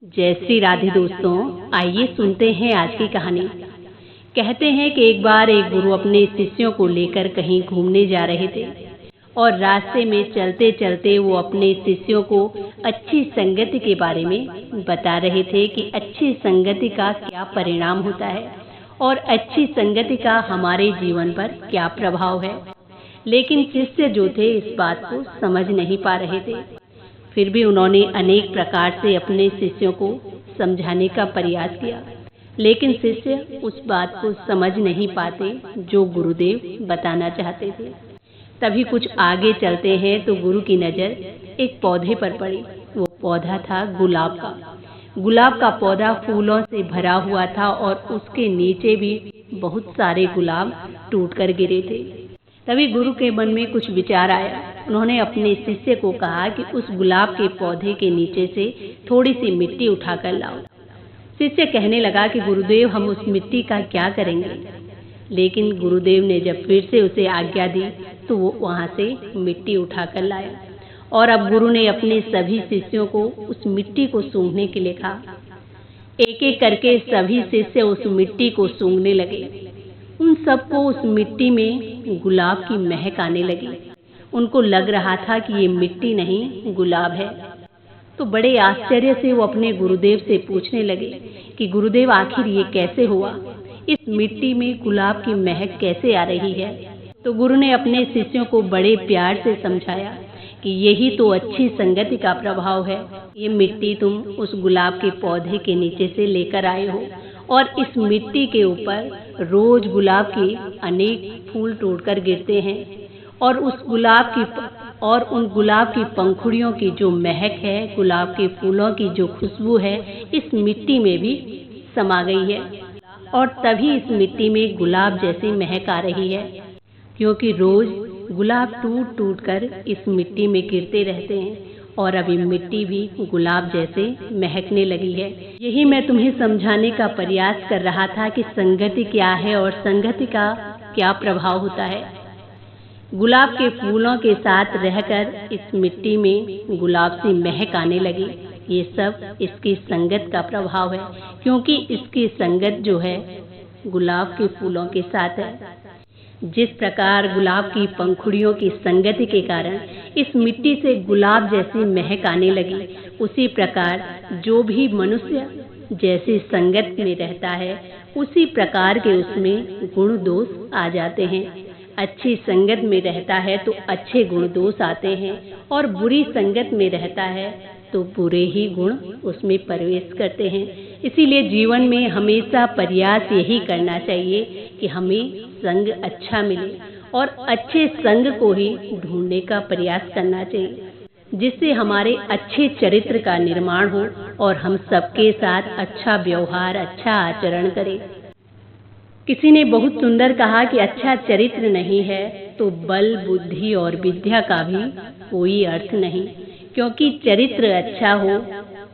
जय श्री राधे दोस्तों, आइए सुनते हैं आज की कहानी। कहते हैं कि एक बार एक गुरु अपने शिष्यों को लेकर कहीं घूमने जा रहे थे और रास्ते में चलते चलते वो अपने शिष्यों को अच्छी संगति के बारे में बता रहे थे कि अच्छी संगति का क्या परिणाम होता है और अच्छी संगति का हमारे जीवन पर क्या प्रभाव है। लेकिन शिष्य जो थे इस बात को समझ नहीं पा रहे थे। फिर भी उन्होंने अनेक प्रकार से अपने शिष्यों को समझाने का प्रयास किया, लेकिन शिष्य उस बात को समझ नहीं पाते जो गुरुदेव बताना चाहते थे। तभी कुछ आगे चलते हैं तो गुरु की नज़र एक पौधे पर पड़ी। वो पौधा था गुलाब का। गुलाब का पौधा फूलों से भरा हुआ था और उसके नीचे भी बहुत सारे गुलाब टूटकर गिरे थे। तभी गुरु के मन में कुछ विचार आया। उन्होंने अपने शिष्य को कहा कि उस गुलाब के पौधे के नीचे से थोड़ी सी मिट्टी उठाकर लाओ। शिष्य कहने लगा कि गुरुदेव, हम उस मिट्टी का क्या करेंगे? लेकिन गुरुदेव ने जब फिर से उसे आज्ञा दी तो वो वहाँ से मिट्टी उठाकर लाया और अब गुरु ने अपने सभी शिष्यों को उस मिट्टी को सूंघने के लिए कहा। एक एक करके सभी शिष्य उस मिट्टी को सूंघने लगे। उन सबको उस मिट्टी में गुलाब की महक आने लगी। उनको लग रहा था कि ये मिट्टी नहीं गुलाब है। तो बड़े आश्चर्य से वो अपने गुरुदेव से पूछने लगे कि गुरुदेव, आखिर ये कैसे हुआ? इस मिट्टी में गुलाब की महक कैसे आ रही है? तो गुरु ने अपने शिष्यों को बड़े प्यार से समझाया कि यही तो अच्छी संगति का प्रभाव है। ये मिट्टी तुम उस गुलाब के पौधे के नीचे से लेकर आए हो और इस मिट्टी के ऊपर रोज गुलाब के अनेक फूल टूटकर गिरते हैं और उन गुलाब की पंखुड़ियों की जो महक है, गुलाब के फूलों की जो खुशबू है, इस मिट्टी में भी समा गई है और तभी इस मिट्टी में गुलाब जैसी महक आ रही है, क्योंकि रोज गुलाब टूट टूट कर इस मिट्टी में गिरते रहते हैं और अभी मिट्टी भी गुलाब जैसे महकने लगी है। यही मैं तुम्हें समझाने का प्रयास कर रहा था कि संगति क्या है और संगति का क्या प्रभाव होता है। गुलाब के फूलों के साथ रहकर इस मिट्टी में गुलाब सी महक आने लगी। ये सब इसकी संगत का प्रभाव है, क्योंकि इसकी संगत जो है गुलाब के फूलों के साथ है। जिस प्रकार गुलाब की पंखुड़ियों की संगति के कारण इस मिट्टी से गुलाब जैसी महक आने लगी, उसी प्रकार जो भी मनुष्य जैसी संगत में रहता है उसी प्रकार के उसमें गुण दोष आ जाते हैं। अच्छी संगत में रहता है तो अच्छे गुण दोष आते हैं और बुरी संगत में रहता है तो बुरे ही गुण उसमें प्रवेश करते हैं। इसीलिए जीवन में हमेशा प्रयास यही करना चाहिए कि हमें संग अच्छा मिले और अच्छे संग को ही ढूंढने का प्रयास करना चाहिए, जिससे हमारे अच्छे चरित्र का निर्माण हो और हम सबके साथ अच्छा व्यवहार, अच्छा आचरण करें। किसी ने बहुत सुंदर कहा कि अच्छा चरित्र नहीं है तो बल, बुद्धि और विद्या का भी कोई अर्थ नहीं, क्योंकि चरित्र अच्छा हो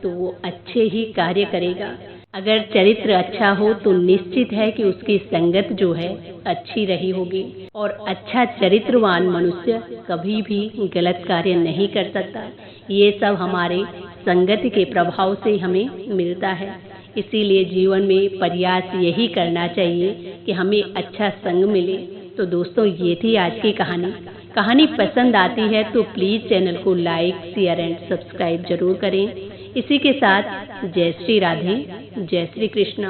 तो वो अच्छे ही कार्य करेगा। अगर चरित्र अच्छा हो तो निश्चित है कि उसकी संगत जो है अच्छी रही होगी और अच्छा चरित्रवान मनुष्य कभी भी गलत कार्य नहीं कर सकता। ये सब हमारे संगति के प्रभाव से हमें मिलता है। इसीलिए जीवन में प्रयास यही करना चाहिए कि हमें अच्छा संग मिले। तो दोस्तों, ये थी आज की कहानी। कहानी पसंद आती है तो प्लीज़ चैनल को लाइक, शेयर एंड सब्सक्राइब जरूर करें। इसी के साथ जय श्री राधे, जय श्री कृष्णा।